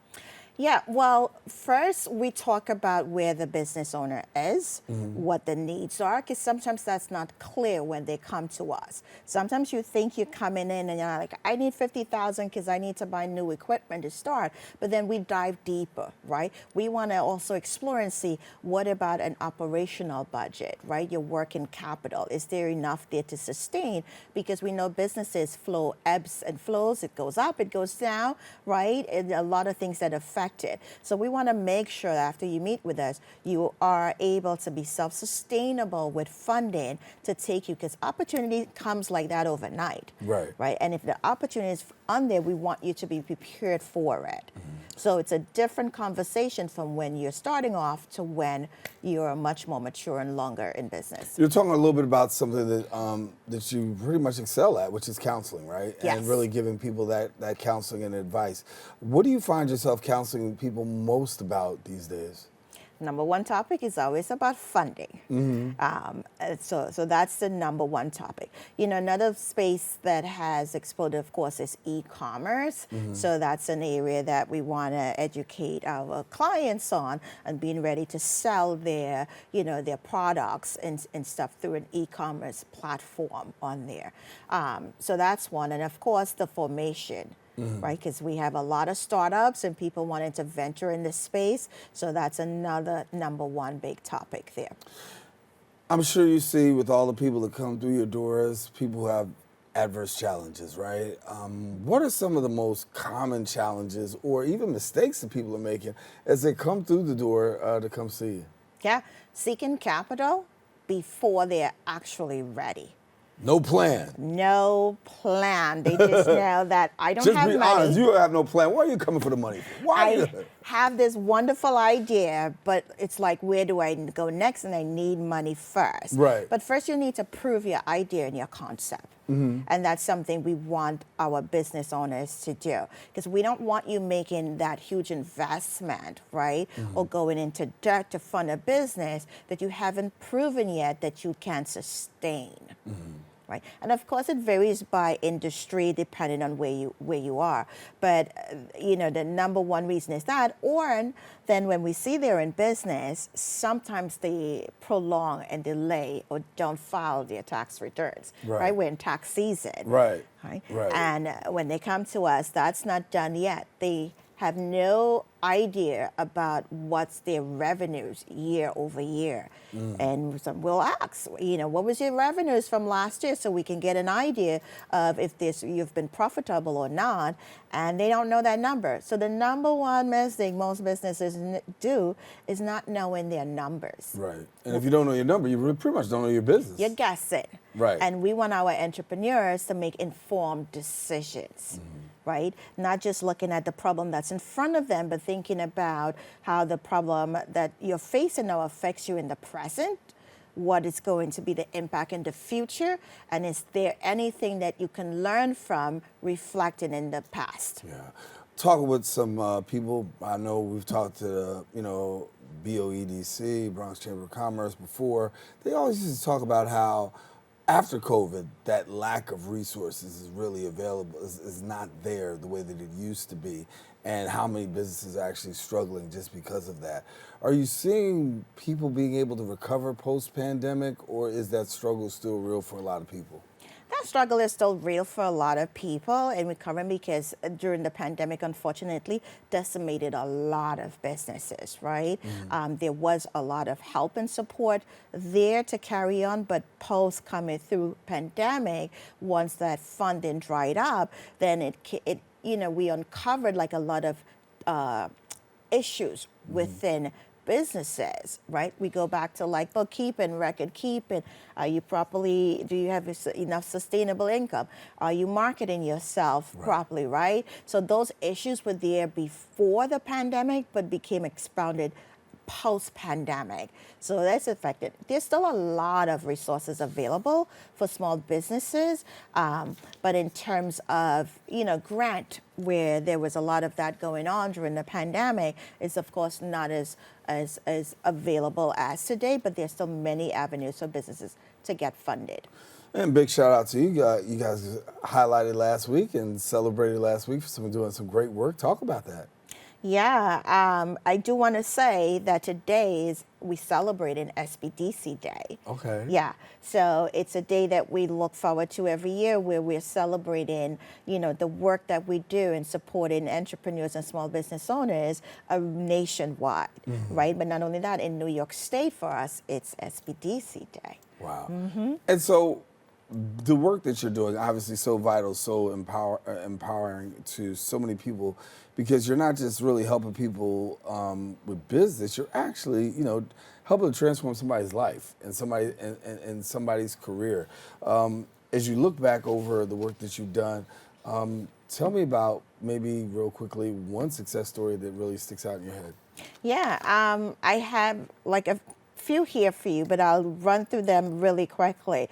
Yeah, well, first we talk about where the business owner is, what the needs are, because sometimes that's not clear when they come to us. Sometimes you think you're coming in and you're like, I need $50,000 because I need to buy new equipment to start. But then we dive deeper, right? We want to also explore and see, what about an operational budget, right? Your working capital. Is there enough there to sustain? Because we know businesses flow ebbs and flows. It goes up, it goes down, right? And a lot of things that affect it. So we want to make sure that after you meet with us, you are able to be self-sustainable with funding to take you, because opportunity comes like that overnight. Right. And if the opportunity is on there, we want you to be prepared for it. So it's a different conversation from when you're starting off to when you're much more mature and longer in business. You're talking a little bit about something that that you pretty much excel at, which is counseling, right? Yes. And really giving people that counseling and advice. What do you find yourself counseling people most about these days? Number one topic is always about funding. So that's the number one topic. You know, another space that has exploded, of course, is e-commerce. So that's an area that we want to educate our clients on, and being ready to sell their, their products and stuff through an e-commerce platform on there. So that's one. And of course, the formation. Right, because we have a lot of startups and people wanting to venture in this space. So that's another number one big topic there. I'm sure you see with all the people that come through your doors, people who have adverse challenges, right? What are some of the most common challenges or even mistakes that people are making as they come through the door to come see you? Yeah, seeking capital before they're actually ready. No plan. No plan. They just know that I don't just have be money. honest, you have no plan. Why are you coming for the money? I have this wonderful idea, but it's like, where do I go next? And I need money first. Right. But first you need to prove your idea and your concept. And that's something we want our business owners to do, because we don't want you making that huge investment, right? Or going into debt to fund a business that you haven't proven yet that you can sustain. right? And of course, it varies by industry depending on where you are. But the number one reason is that, or then when we see they're in business, sometimes they prolong and delay or don't file their tax returns. Right? We're in tax season. Right. And when they come to us, that's not done yet. They have no idea about what's their revenues year over year. And we'll ask, what was your revenues from last year, so we can get an idea of if you've been profitable or not, and they don't know that number. So the number one mistake most businesses do is not knowing their numbers. Right. And if you don't know your number, you pretty much don't know your business. You're guessing. Right. And we want our entrepreneurs to make informed decisions. Right? Not just looking at the problem that's in front of them, but thinking about how the problem that you're facing now affects you in the present, what is going to be the impact in the future, and is there anything that you can learn from reflecting in the past? Yeah. Talking with some people, I know we've talked to, BOEDC, Bronx Chamber of Commerce before. They always used to talk about how after COVID, that lack of resources is really available, is not there the way that it used to be, and how many businesses are actually struggling just because of that. Are you seeing people being able to recover post-pandemic, or is that struggle still real for a lot of people? That struggle is still real for a lot of people in recovering, because during the pandemic, unfortunately, decimated a lot of businesses, right? There was a lot of help and support there to carry on, but post coming through pandemic, once that funding dried up, then we uncovered like a lot of issues within businesses, right? We go back to like bookkeeping, record keeping. Do you have enough sustainable income? Are you marketing yourself properly, right? So those issues were there before the pandemic, but became expounded post-pandemic. So that's affected. There's still a lot of resources available for small businesses, but in terms of, grant, where there was a lot of that going on during the pandemic, is of course not as available as today, but there's still many avenues for businesses to get funded. And big shout out to you. You guys highlighted last week and celebrated last week for doing some great work. Talk about that. Yeah, I do want to say that today we celebrate an SBDC Day. Okay. Yeah, so it's a day that we look forward to every year, where we're celebrating, the work that we do in supporting entrepreneurs and small business owners nationwide, right? But not only that, in New York State for us, it's SBDC Day. Wow. And so the work that you're doing, obviously so vital, so empowering to so many people, because you're not just really helping people with business, you're actually, helping to transform somebody's life and somebody's career. As you look back over the work that you've done, tell me about, maybe real quickly, one success story that really sticks out in your head. Yeah, I have like a few here for you, but I'll run through them really quickly.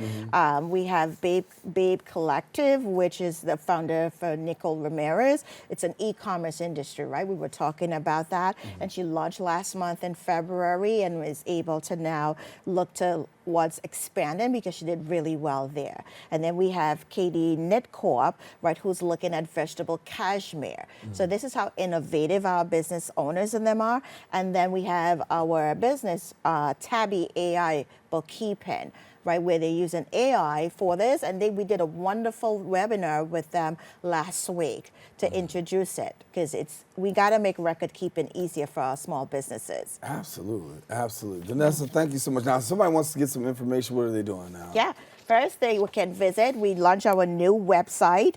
We have Babe Collective, which is the founder for Nicole Ramirez. It's an e-commerce industry, right? We were talking about that, and she launched last month in February and was able to now look to what's expanding, because she did really well there. And then we have Katie Knit Corp, right, who's looking at vegetable cashmere. So this is how innovative our business owners in them are. And then we have our business, Tabby AI Bookkeeping, right, where they're using AI for this. And we did a wonderful webinar with them last week to introduce it, because we got to make record keeping easier for our small businesses. Absolutely, absolutely. Vanessa, thank you so much. Now, if somebody wants to get some information, what are they doing now? Yeah, first they can visit. We launched our new website.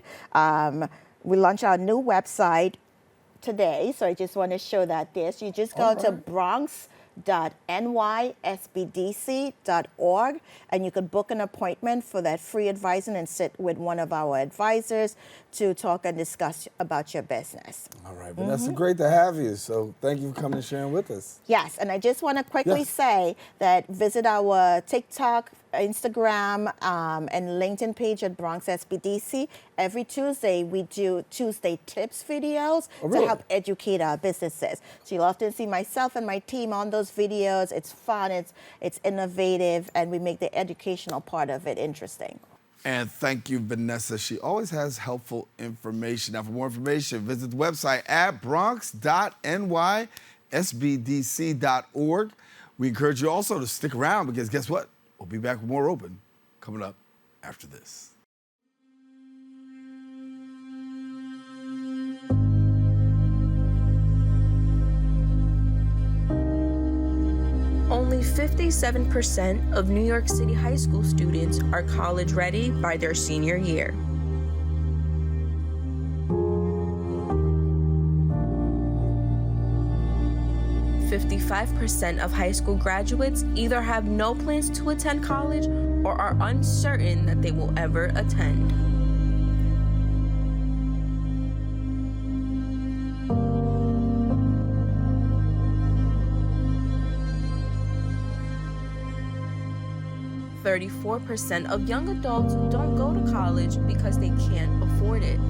Today, so I just want to show that this. You just go to bronx.nysbdc.org, and you can book an appointment for that free advising and sit with one of our advisors to talk and discuss about your business. All right, Vanessa, great to have you. So thank you for coming and sharing with us. Yes, and I just want to quickly say that visit our TikTok, Instagram, and LinkedIn page at Bronx SBDC. Every Tuesday, we do Tuesday tips videos to help educate our businesses. So you'll often see myself and my team on those videos. It's fun, it's innovative, and we make the educational part of it interesting. And thank you, Vanessa. She always has helpful information. Now, for more information, visit the website at bronx.nysbdc.org. We encourage you also to stick around because guess what? We'll be back with more Open coming up after this. Only 57% of New York City high school students are college ready by their senior year. "55% of high school graduates either have no plans to attend college or are uncertain that they will ever attend. "34% of young adults don't go to college because they can't afford it.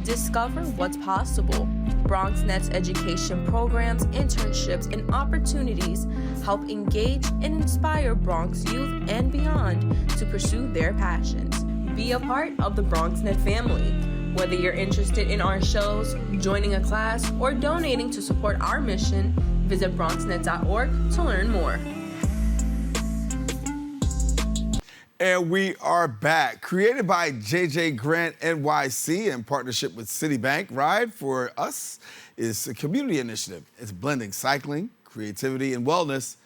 Discover what's possible. Bronxnet's education programs, internships, and opportunities help engage and inspire Bronx youth and beyond to pursue their passions. Be a part of the Bronxnet family. Whether you're interested in our shows, joining a class, or donating to support our mission, visit bronxnet.org to learn more. And we are back. Created by JJGRANTNYC in partnership with Citibank, Ride for Us is a community initiative. It's blending cycling, creativity, and wellness,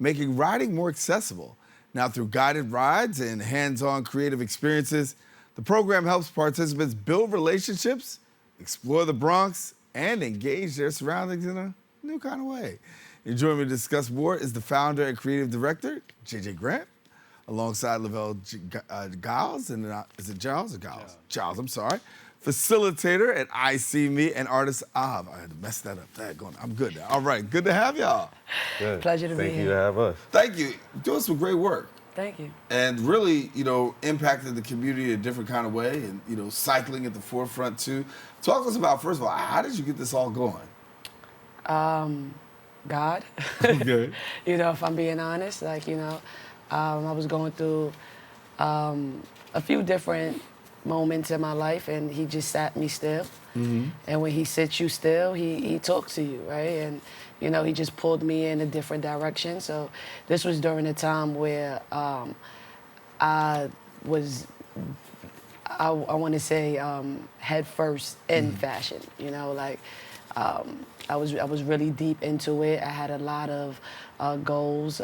making riding more accessible. Now, through guided rides and hands-on creative experiences, the program helps participants build relationships, explore the Bronx, and engage their surroundings in a new kind of way. And joining me to discuss more is the founder and creative director, JJ Grant, alongside Lavell Giles, and is it Giles or Giles? Giles, I'm sorry. Facilitator at I See Me, and artist I had to mess that up. I'm good now. All right, good to have y'all. Good. Pleasure to be here. Thank you to have us. Thank you. You're doing some great work. Thank you. And really, impacted the community in a different kind of way, and, cycling at the forefront too. Talk to us about, first of all, how did you get this all going? God. Okay. If I'm being honest, I was going through a few different moments in my life, and he just sat me still. Mm-hmm. And when he sits you still, he talks to you, right? And he just pulled me in a different direction. So this was during a time where I was, I want to say, head first in fashion. I was really deep into it. I had a lot of goals,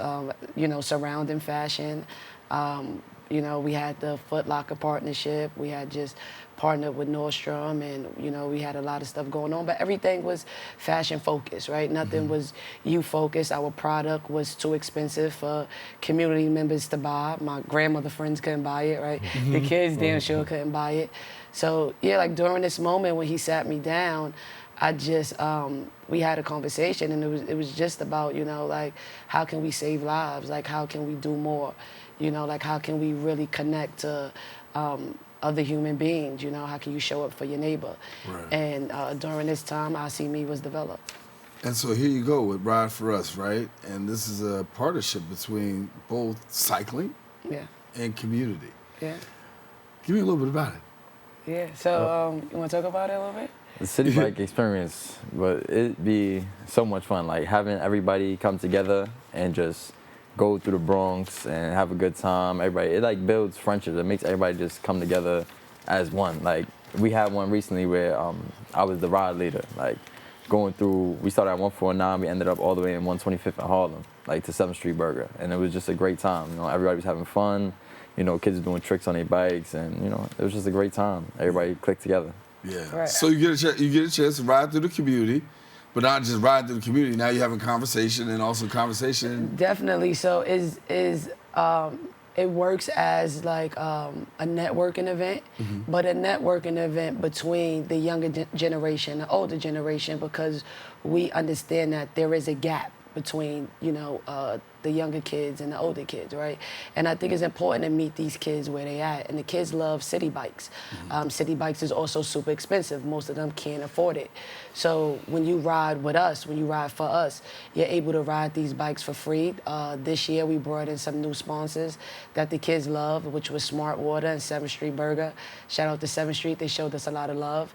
surrounding fashion. We had the Foot Locker partnership. We had just partnered with Nordstrom, and we had a lot of stuff going on. But everything was fashion focused, right? Nothing was youth focused. Our product was too expensive for community members to buy. My grandmother friends couldn't buy it, right? The kids damn sure couldn't buy it. So yeah, during this moment when he sat me down, I just we had a conversation, and it was just about how can we save lives? How can we do more? How can we really connect to other human beings? How can you show up for your neighbor? Right. And during this time, I See Me was developed. And so here you go with Ride for Us, right? And this is a partnership between both cycling and community. Yeah. Give me a little bit about it. Yeah. So you want to talk about it a little bit? The city bike experience, but it'd be so much fun, having everybody come together and just go through the Bronx and have a good time. Everybody, it builds friendships. It makes everybody just come together as one. We had one recently where I was the ride leader. Going through, we started at 149, we ended up all the way in 125th in Harlem, to 7th Street Burger, and it was just a great time. Everybody was having fun. Kids were doing tricks on their bikes, and it was just a great time. Everybody clicked together. Yeah. Right. So you get a chance to ride through the community, but not just ride through the community. Now you're having conversation and also conversation. Definitely. So it works as a networking event, but a networking event between the younger generation, the older generation, because we understand that there is a gap between, you know, the younger kids and the older kids, right? And I think it's important to meet these kids where they at. And the kids love city bikes. City bikes is also super expensive. Most of them can't afford it. So when you ride with us, when you ride for us, you're able to ride these bikes for free. This year we brought in some new sponsors that the kids love, which was Smart Water and 7th Street Burger. Shout out to 7th Street, they showed us a lot of love.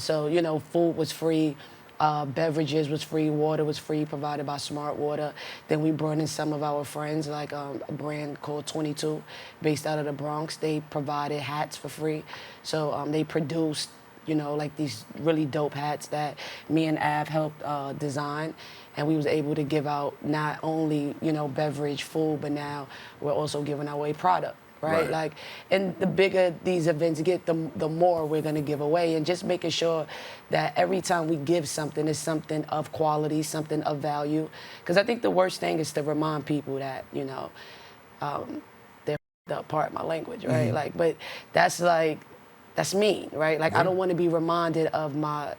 So, you know, food was free. Beverages was free, water was free, provided by Smart Water. Then we brought in some of our friends, like a brand called 22, based out of the Bronx. They provided hats for free. So they produced, you know, like these really dope hats that me and Av helped design. And we was able to give out not only, you know, beverage, food, but now we're also giving away product. Right? Like, and the bigger these events get, the more we're going to give away, and just making sure that every time we give something, it's something of quality, something of value. Because I think the worst thing is to remind people that, you know, they're up, part my language, right? Like, but that's like, that's mean, right? Like, I don't want to be reminded of my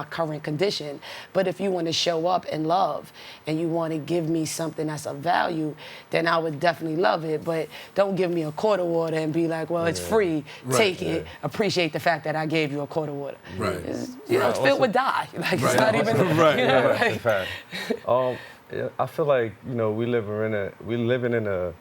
current condition, but if you want to show up and love and you want to give me something that's of value, then I would definitely love it. But don't give me a quart of water and be like, well, it's free, take it, appreciate the fact that I gave you a quart of water. You know, Phil would die. Like, it's not even, you know, in fact. I feel like, you know, we living in a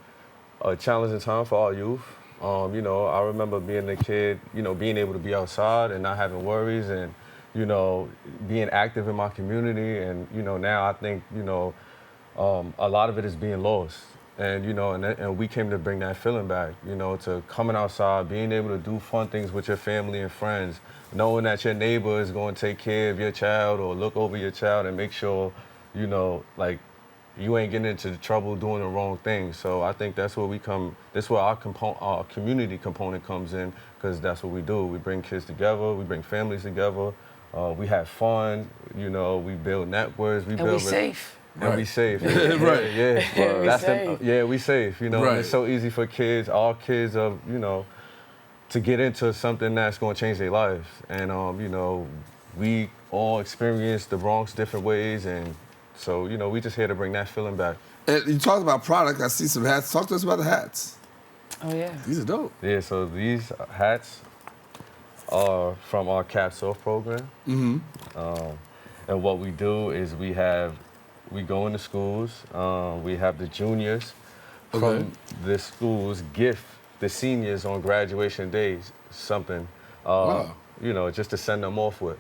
challenging time for our youth. You know, I remember being a kid, you know, being able to be outside and not having worries, and, you know, being active in my community. And, you know, now I think, you know, a lot of it is being lost. And, you know, and we came to bring that feeling back, you know, to coming outside, being able to do fun things with your family and friends, knowing that your neighbor is going to take care of your child or look over your child and make sure, you know, like, you ain't getting into trouble doing the wrong thing. So I think that's where that's where our community component comes in, because that's what we do. We bring kids together, we bring families together, we have fun, you know, we build networks. We safe. And we safe. We safe, you know, and it's so easy for kids, all kids of, you know, to get into something that's going to change their lives. And, you know, we all experience the Bronx different ways, and so, you know, we just here to bring that feeling back. And you talked about product. I see some hats. Talk to us about the hats. Oh, yeah. These are dope. Yeah, so these hats are from our Caps Off program. And what we do is we go into schools. We have the juniors from the schools gift the seniors on graduation days something, you know, just to send them off with.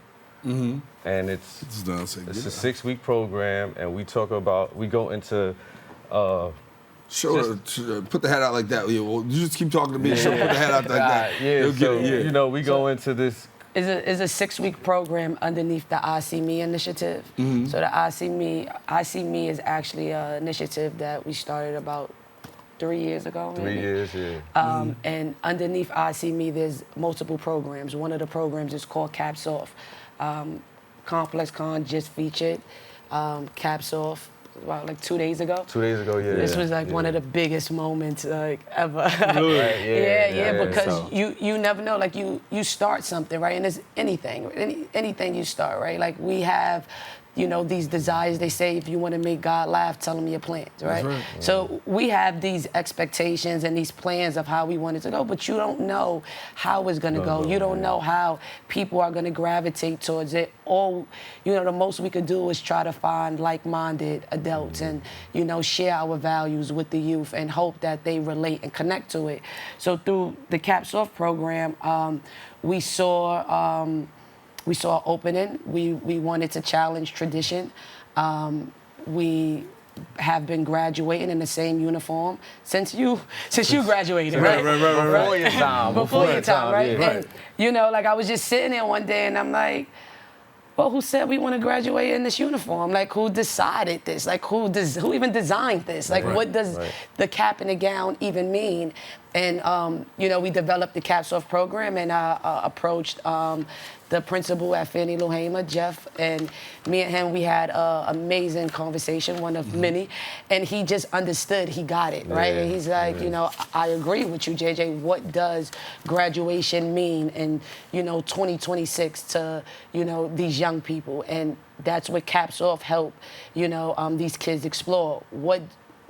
And it's a 6-week program, and we go into put the hat out like that. Yeah, well, you just keep talking to me. Put the hat out like that. You know, we go into this. It's a 6-week program underneath the I See Me initiative. So the I See Me is actually an initiative that we started about 3 years ago. 3 years, yeah. And underneath I See Me, there's multiple programs. One of the programs is called Caps Off. Complex Con just featured Caps Off about like 2 days ago. 2 days ago, yeah. This was like one of the biggest moments like ever. Really? Because you never know, like you start something, right? And it's anything you start, right? Like we have, you know, these desires. They say if you want to make God laugh, tell him your plans, right? Right. So we have these expectations and these plans of how we want it to go, but you don't know how it's going to go. You don't know how people are going to gravitate towards it. All, you know, the most we could do is try to find like-minded adults and, you know, share our values with the youth and hope that they relate and connect to it. So through the Caps Off program, we saw opening. We wanted to challenge tradition. We have been graduating in the same uniform since you graduated, right? Right. Before your time, right? Yeah. And, you know, like I was just sitting there one day and I'm like, well, who said we want to graduate in this uniform? Like, who decided this? Like, who even designed this? Like, what does the cap and the gown even mean? And, you know, we developed the Caps Off program, and I approached the principal at Fannie Lou Hamer, Jeff, and me and him, we had an amazing conversation, one of many, and he just understood, he got it, right? And he's like, you know, I agree with you, JJ. What does graduation mean in, you know, 2026 to, you know, these young people? And that's what Caps Off help, you know, these kids explore.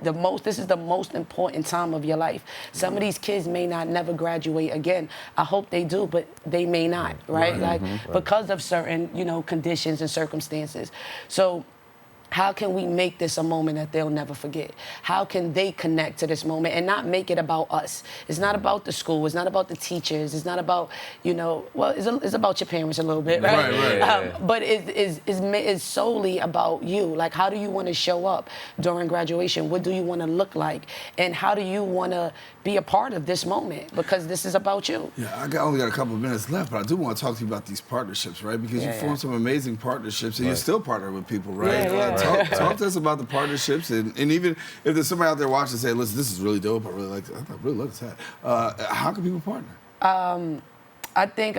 This is the most important time of your life. Some of these kids may not never graduate again. I hope they do, but they may not, right? Like, because of certain, you know, conditions and circumstances. So how can we make this a moment that they'll never forget? How can they connect to this moment and not make it about us? It's not about the school. It's not about the teachers. It's not about, you know, well, it's about your parents a little bit, right? But it's solely about you. Like, how do you want to show up during graduation? What do you want to look like? And how do you want to be a part of this moment? Because this is about you. Yeah, I only got a couple of minutes left, but I do want to talk to you about these partnerships, right? Because you formed some amazing partnerships, and you still partner with people, right? Talk to us about the partnerships, and even if there's somebody out there watching and saying, listen, this is really dope, I really like that. How can people partner? I think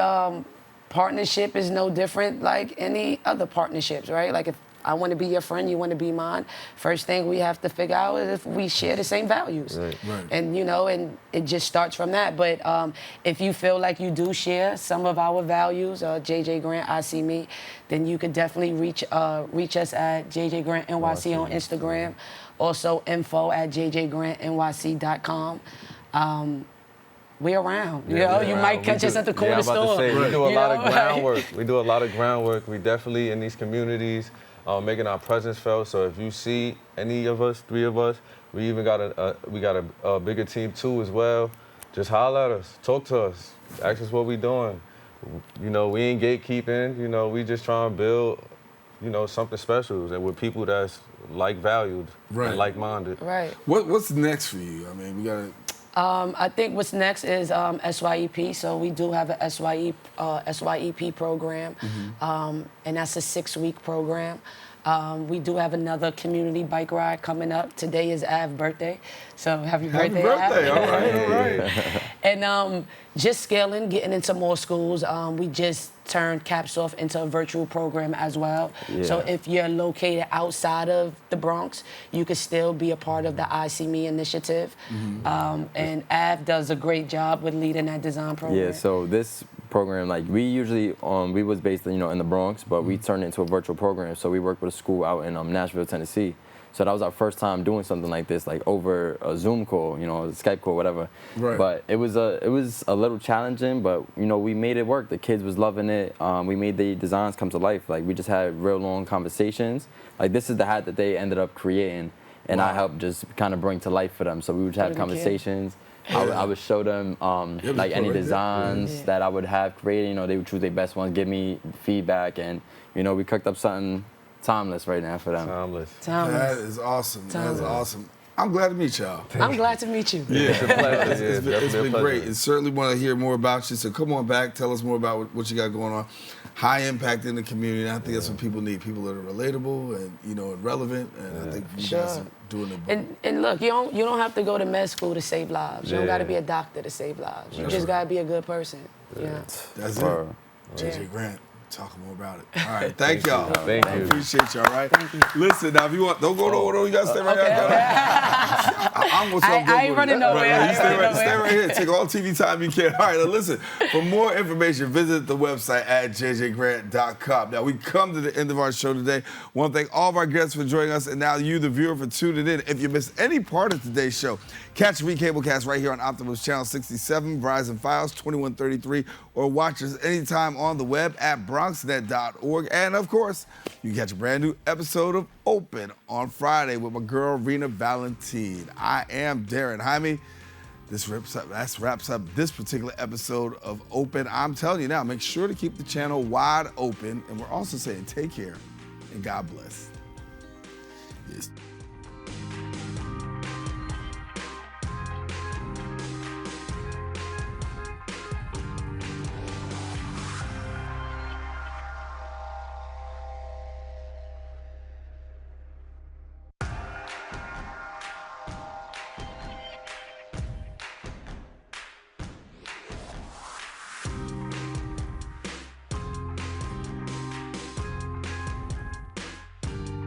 partnership is no different like any other partnerships, right? Like, if I want to be your friend, you want to be mine, first thing we have to figure out is if we share the same values. And, you know, and it just starts from that. But if you feel like you do share some of our values, JJ Grant, I See Me, then you could definitely reach us at JJGRANTNYC on Instagram. Also, info@JJGRANTNYC.com. We're around. You know, you might catch us at the corner store. We do a lot of groundwork. We do a lot of groundwork. We definitely in these communities. Making our presence felt. So if you see any of us, 3 of us, we even got a bigger team too as well. Just holler at us, talk to us, ask us what we doing. You know, we ain't gatekeeping. You know, we just trying to build, you know, something special, and with people that's like-valued and like-minded. What's next for you? I mean, we gotta. I think what's next is SYEP. So we do have a SYEP program, and that's a 6-week program. We do have another community bike ride coming up. Today is Av's birthday, so happy birthday, Av. All right. And just scaling, getting into more schools. We just turned Caps Off into a virtual program as well. So if you're located outside of the Bronx, you could still be a part of the I See Me initiative. And Av does a great job with leading that design program. Yeah, so this program, like, we usually, we was based, you know, in the Bronx, but we turned it into a virtual program. So we worked with a school out in Nashville, Tennessee. So that was our first time doing something like this, like over a Zoom call, you know, a Skype call, whatever. But it was a little challenging, but, you know, we made it work. The kids was loving it. We made the designs come to life. Like, we just had real long conversations. Like, this is the hat that they ended up creating, and I helped just kind of bring to life for them. So we would have conversations. I would show them like any designs that I would have created. You know, they would choose their best ones, give me feedback, and, you know, we cooked up something timeless right now for them. Timeless. That is awesome. That is awesome. I'm glad to meet y'all. I'm glad to meet you. Yeah, it's a pleasure. It's been great. And certainly want to hear more about you. So come on back. Tell us more about what you got going on. High impact in the community. And I think that's what people need. People that are relatable and, you know, and relevant. And I think you guys are doing it. And look, you don't have to go to med school to save lives. You don't got to be a doctor to save lives. You just got to be a good person. That's it. JJ Grant. Talking more about it. All right, thank y'all. Thank you. I appreciate y'all, right? Thank you. Listen, now if you want, don't go nowhere, you gotta stay right here. I'm gonna I ain't running nowhere. You stay right here. Take all TV time you can. All right, now listen, for more information, visit the website at jjgrant.com. Now, we come to the end of our show today. Want to thank all of our guests for joining us, and now you, the viewer, for tuning in. If you missed any part of today's show, catch the Recablecast right here on Optimus Channel 67, Verizon Files 2133, or watch us anytime on the web at Bronxnet.org. And, of course, you can catch a brand new episode of Open on Friday with my girl, Rena Valentine. I am Darren Jaime. That wraps up this particular episode of Open. I'm telling you now, make sure to keep the channel wide open. And we're also saying take care and God bless. Yes.